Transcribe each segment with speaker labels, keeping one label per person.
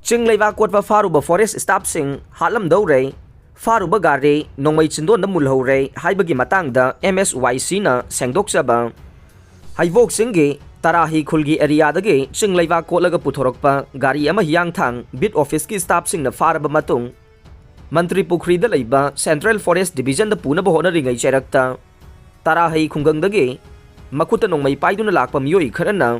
Speaker 1: Chingleibak Kotpa Faruba forest staff sing Hatlamdoure Faruba Gari Nongmei Chindonda Mulhoure Haibagi matangda MSYC na sengdoksaba Haibog singi Tarahi Kulgi area dagi Chingleibak Kotlaga puthorokpa Gari ama hiyang thang bid office ki staff sing na Faruba matung Mantri Pukri da laiba Central Forest Division da puna bahona ringai cherakta Tarahi khunggang dagi makuta Nongmei paiduna lakpa miyoi kharana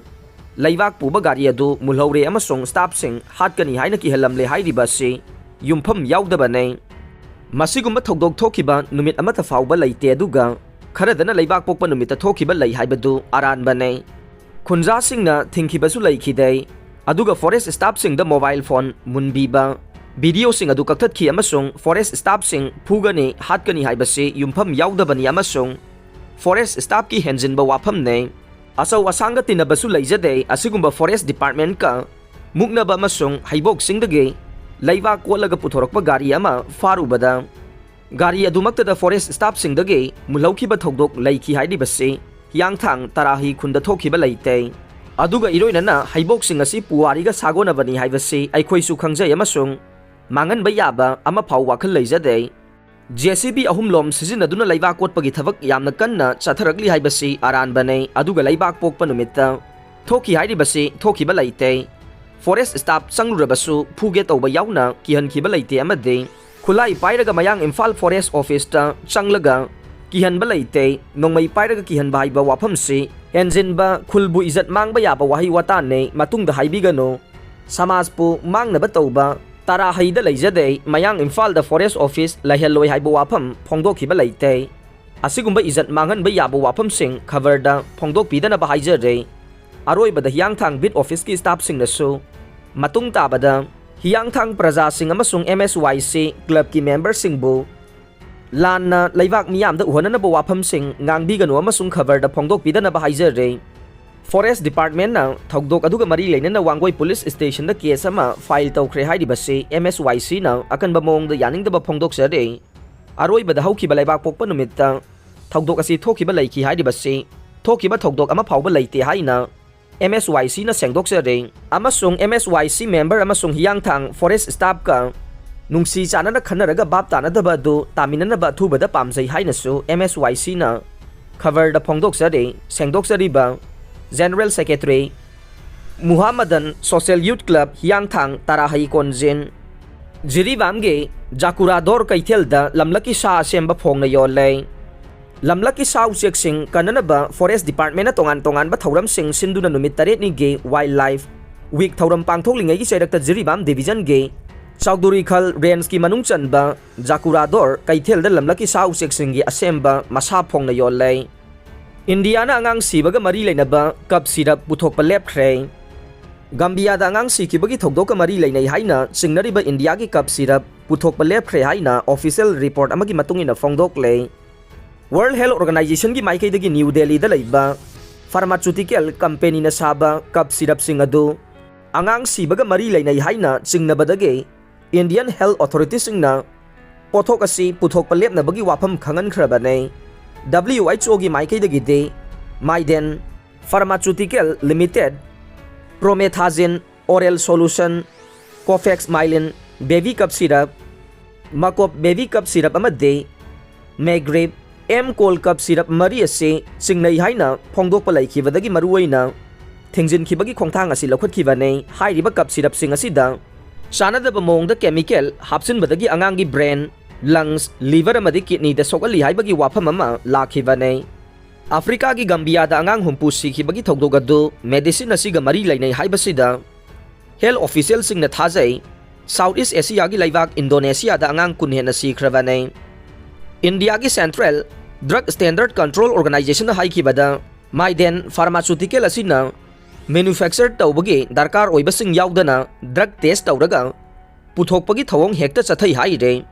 Speaker 1: Laibak puba gari adu Mulhoure amasung staff sing hatkani haina ki halamle hairiba si yumpham yaudaba nei masigumba thogdok thokiba numit amata fauba leite aduga kharadana laibak pokpa numita thokiba lei haibadu aranba nei khunja singna thingkibasu leikhidei aduga forest staff sing da mobile phone munbiba video sing adu kakthakhi amasung forest staff sing phugani hatkani haibasi yumpham yaudabani amasung forest staff ki henjinba wafam nei Asaw asanga tinabasu laijade asigumba forest department ka muknaba masung haibog singdage laibak kolaga puthorokpa gari ama Farubada gari adumakta da forest staff singdage mulaukiba thogdok laiki haidi base yangthang tarahi khunda thokiba laite aduga iroinana haibog sing asi puwariga sagona bani haibase aikhoi su khangjai amasung mangan bayaba ama phau wakhal laijade JCB ahumlom sizinaduna laibak kotpagi thabak yamna kanna chatharakli haibasi aran banei aduga laibak pokpa numitta thoki hairibasi thokiba laite forest staff sanglurabasu phuge tawba yauna kihankiba laite amade khulai pairaga mayang Imphal forest office ta changlaga kihanba laite nongmei pairaga kihanba haiba wafam si enjinba khulbu izat mangba yaba wahi wata ne matungda haibigano samajpu mangnaba tawba Tara haida laijade mayang Imphal da forest office laheloi haiba wafam phongdokhiba leite asigumba izat mangan ba yaba wafam sing cover da phongdok pidana ba haijare aroi bada hiyangthang bid office ki staff sing nasu matung tabada hiyangthang praja sing amasung MSYC club ki member sing bu lanna laibak miyam da uhana ba wafam sing ngangbi ganu amasung cover da phongdok pidana ba haijare Forest Department na thogdok aduga mari leinana Wangoi Police Station da case ama file tawkhre haidibase MSYC na akan ba mong da yaning da ba phongdok sare aroi bada hauki ba laibak pokpa numitta thogdok asi thoki ba laiki haidibase thoki ba thogdok ama phauba leite haina MSYC na sengdok sare amasung MSYC member amasung hiyangthang forest staff ka nungsi chanana khanaraga bab tana da ba do taminana ba thu bada pamjai haina su MSYC na cover da phongdok sare sengdok sari ba General Secretary Muhammadan Social Youth Club Hiyangthang Tarahai Konjin Jiribamge Jakurador Kaithelda Lamlaki Sa Semba Phongna Yollei Lamlaki Sa Usiak Sing Kananaba Forest Department na tongan ba thauram sing sinduna numit taret ni ge Wildlife Week thauram pangthoklingai gi serakta Jiribam Division ge Chaudhuri Khal Range ki manung chanba Jakurador Kaithelda Lamlaki Sa Usiak Sing gi asemba masa phongna yollei India na angang sibaga mari lainaba cup syrup puthokpa lepkhre Gambia da angang sikibagi thogdok ka mari lainai haina singnariba India gi cup syrup puthokpa lepkhre haina official report amagi matungina phongdok le World Health Organization gi maikai dagi New Delhi da laiba pharmaceutical company na saba cup syrup sing adu angang sibaga mari lainai haina singnabadage Indian Health Authority singna pothok asi puthokpa lepna bagi wafam khangan khrabane WHO gi maikai dagi de Maiden Pharmaceutical Limited Promethazine Oral Solution Cofex Myelin Baby Cup Syrup Makop Baby Cup Syrup amade Megrip M Col Cup Syrup mari ase singnai haina phongdok palai khibadagi maruwaina thingjin khibagi khongthang asi lokhat khibane hairiba cup syrup sing asida sanada bamong da chemical hapsin badagi angangi brain lungs, liver amadi kidney da sokali haibagi wafam ama lakhibane Africa gi Gambia da angang humpu sikhibagi thogdok adu medicine asiga mari lainai haibasida health official sing na thajai Southeast Asia gi laibak Indonesia da angang kunhen sikhrabane India gi Central Drug Standard Control Organization da haikibada Maiden Pharmaceutical asina manufactured tawbagi darkar oibasing yaudana drug test tawraga puthokpagi thawong hekta chathai haire